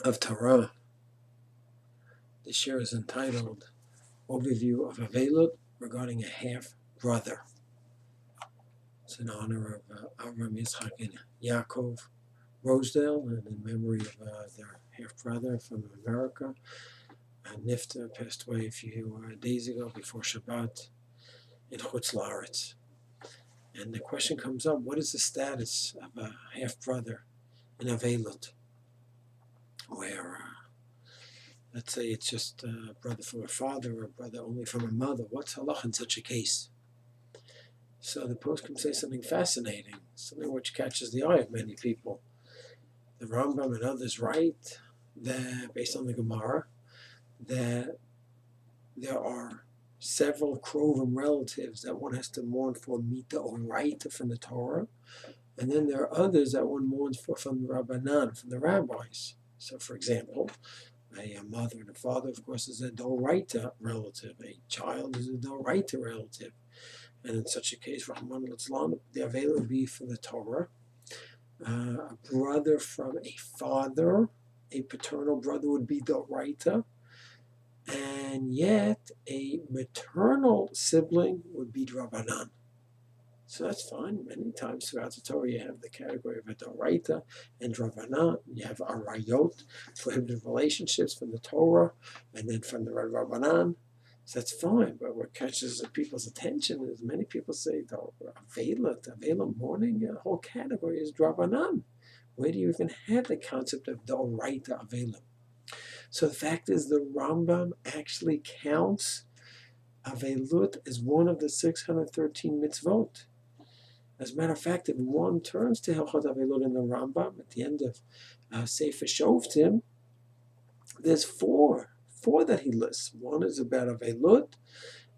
of Torah. This year is entitled Overview of Availut regarding a half-brother. It's in honor of Avram, Yitzchak, and Yaakov Rosedale, and in memory of their half-brother from America. Nifta passed away a few days ago before Shabbat in Chutz La'aretz. And the question comes up, what is the status of a half-brother in Availut? Where, let's say it's just a brother from a father or a brother only from a mother. What's halach in such a case? So the poskim say something fascinating, something which catches the eye of many people. The Rambam and others write that, based on the Gemara, that there are several krovim relatives that one has to mourn for mita or raita from the Torah, and then there are others that one mourns for from the Rabbanan, from the rabbis. So, for example, a mother and a father, of course, is a doraita relative. A child is a doraita relative. And in such a case, Rahman al-Islam, the Availut would be from the Torah. A brother from a father, a paternal brother would be doraita. And yet, a maternal sibling would be Drabanan. So that's fine. Many times throughout the Torah, you have the category of a Doraita and Drabanan. You have Arayot, prohibited relationships from the Torah, and then from the Rabbanan. So that's fine. But what catches people's attention is many people say, Availut mourning, the whole category is Drabanan. Where do you even have the concept of Doraita Availut? So the fact is, the Rambam actually counts Availut as one of the 613 mitzvot. As a matter of fact, if one turns to Hilchot Availut in the Rambam at the end of Sefer Shoftim, there's four that he lists. One is about Availut,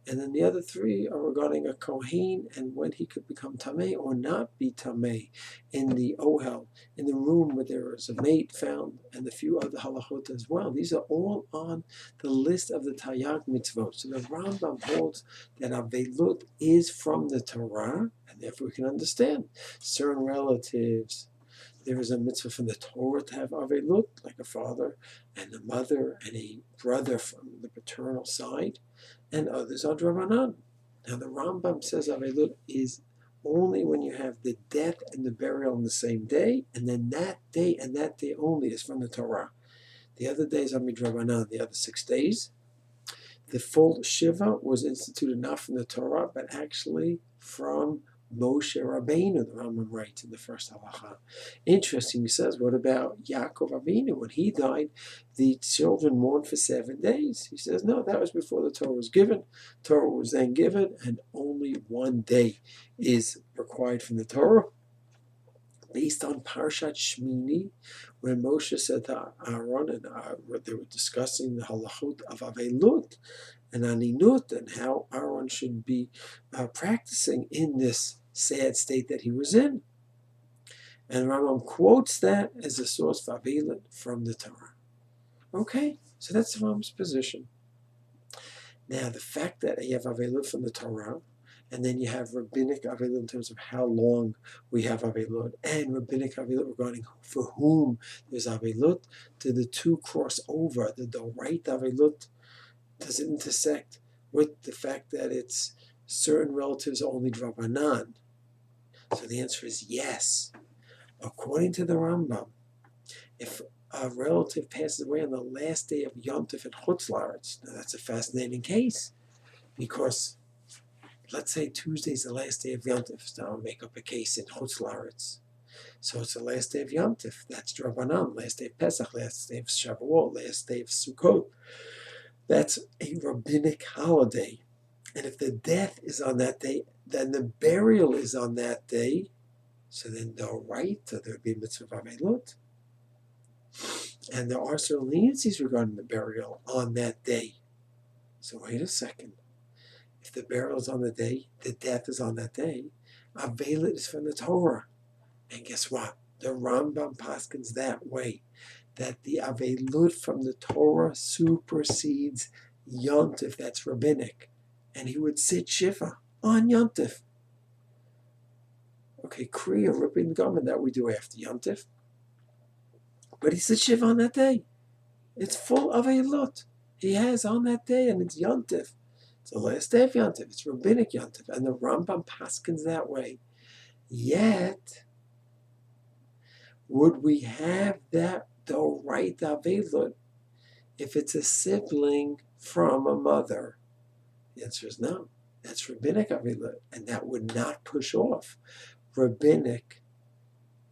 and then the other three are regarding a Kohen and when he could become Tameh or not be Tameh in the Ohel, in the room where there is a mate found, and a few other halachot as well. These are all on the list of the Taryag mitzvot. So the Rambam holds that Availut is from the Torah, and therefore we can understand certain relatives. There is a mitzvah from the Torah to have Availut, like a father and a mother and a brother from the paternal side, and others are Drabanan. Now the Rambam says Availut is only when you have the death and the burial on the same day, and then that day and that day only is from the Torah. The other days are midrabanan, the other 6 days. The full Shiva was instituted not from the Torah, but actually from Moshe Rabbeinu, the Rambam writes in the first halacha. Interesting, he says, what about Yaakov Avinu? When he died, the children mourned for 7 days. He says, no, that was before the Torah was given. Torah was then given, and only 1 day is required from the Torah. Based on Parshat Shmini, when Moshe said to Aaron, and they were discussing the halachot of Availut and Aninut, and how Aaron should be practicing in this sad state that he was in. And Rambam quotes that as a source for Availut from the Torah. Okay, so that's the Rambam's position. Now, the fact that you have Availut from the Torah, and then you have rabbinic Availut in terms of how long we have Availut, and rabbinic Availut regarding for whom there's Availut, do the two cross over? The Doraita Availut, does it intersect with the fact that it's certain relatives only Drabanan? So the answer is yes. According to the Rambam, if a relative passes away on the last day of Yom Tov in Chutz La'aretz, now that's a fascinating case, because let's say Tuesday is the last day of Yom Tov. So I'll make up a case in Chutz La'aretz. So it's the last day of Yom Tov. That's Drabanan. Last day of Pesach. Last day of Shavuot. Last day of Sukkot. That's a rabbinic holiday. And if the death is on that day, then the burial is on that day. So then they'll write, so there would be mitzvah Availut. And there are certain leniencies regarding the burial on that day. So wait a second. If the burial is on the day, the death is on that day, Availut is from the Torah. And guess what? The Rambam paskins that way, that the Availut from the Torah supersedes Yom Tov, that's rabbinic. And he would sit Shiva on Yom Tov. Okay, Kriya, ripping garment, that we do after Yom Tov. But he sits Shiva on that day. It's full of Availut. He has on that day, and it's Yontif. It's the last day of Yontif. It's rabbinic Yontif, and the Rambam paskins that way. Yet, would we have that the right Availut if it's a sibling from a mother? The answer is no. That's rabbinic Availut, and that would not push off rabbinic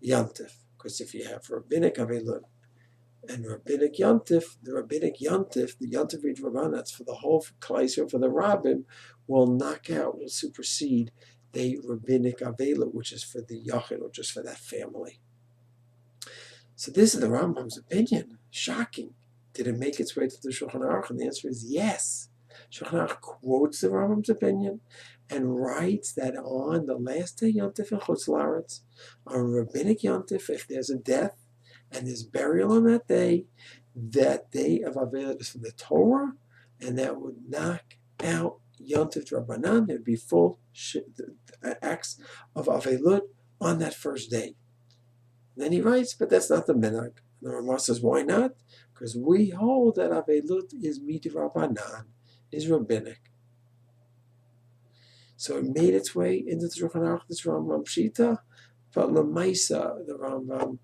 Yontif. Because if you have rabbinic Availut and rabbinic Yontif, the Yontif Rid Rabban, that's for the whole Klaisir, for the Rabbim, will knock out, will supersede the rabbinic Availut, which is for the Yachid, or just for that family. So this is the Rambam's opinion. Shocking. Did it make its way to the Shulchan Aruch? And the answer is yes. Shulchan Aruch quotes the Rambam's opinion and writes that on the last day Yontif in Chutz La'aretz, on rabbinic Yontif, if there's a death and there's burial on that day of Aveilut is from the Torah, and that would knock out Yontif Rabbanan. There'd be full acts of Aveilut on that first day. And then he writes, but that's not the minhag. And the Ramah says, why not? Because we hold that Aveilut is midrabanan, is rabbinic. So it made its way into the Shulchan Aruch, this Rambam Shita, but Lamaisa, the Rambam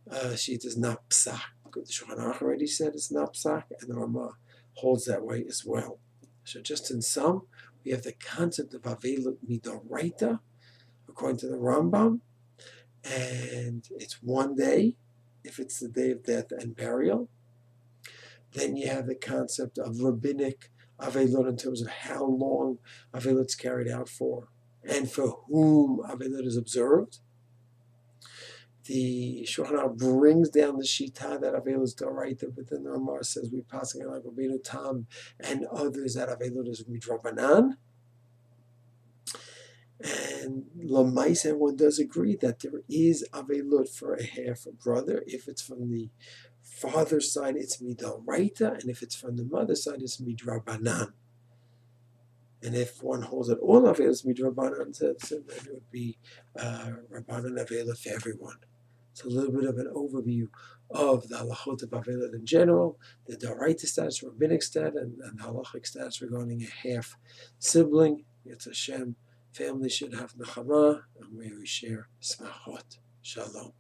Shita is not psak. The Shulchan Aruch already said it's not psak, and the Ramah holds that way as well. So just in sum, we have the concept of Aveilut midoraita, according to the Rambam, and it's one day, if it's the day of death and burial. Then you have the concept of rabbinic Aveilut in terms of how long Aveilut's carried out for, and for whom Aveilut is observed. The Shulchan Aruch brings down the Shita that Aveilut is Doraita, but then the Ramah says we passing it like Rabbeinu Tam and others that Aveilut is midrabanan. And Lamaisa, one does agree that there is Aveilut for a half a brother. If it's from the father's side, it's midoraita, and if it's from the mother's side, it's midrabanan. And if one holds it all Aveilut is midrabanan, so then it would be Rabbanan Aveilut for everyone. It's a little bit of an overview of the halachot of Aveilut in general, the doraita status, rabbinic status, and the halachic status regarding a half sibling. It's Hashem. Family should have nachama, and we share smachot. Shalom.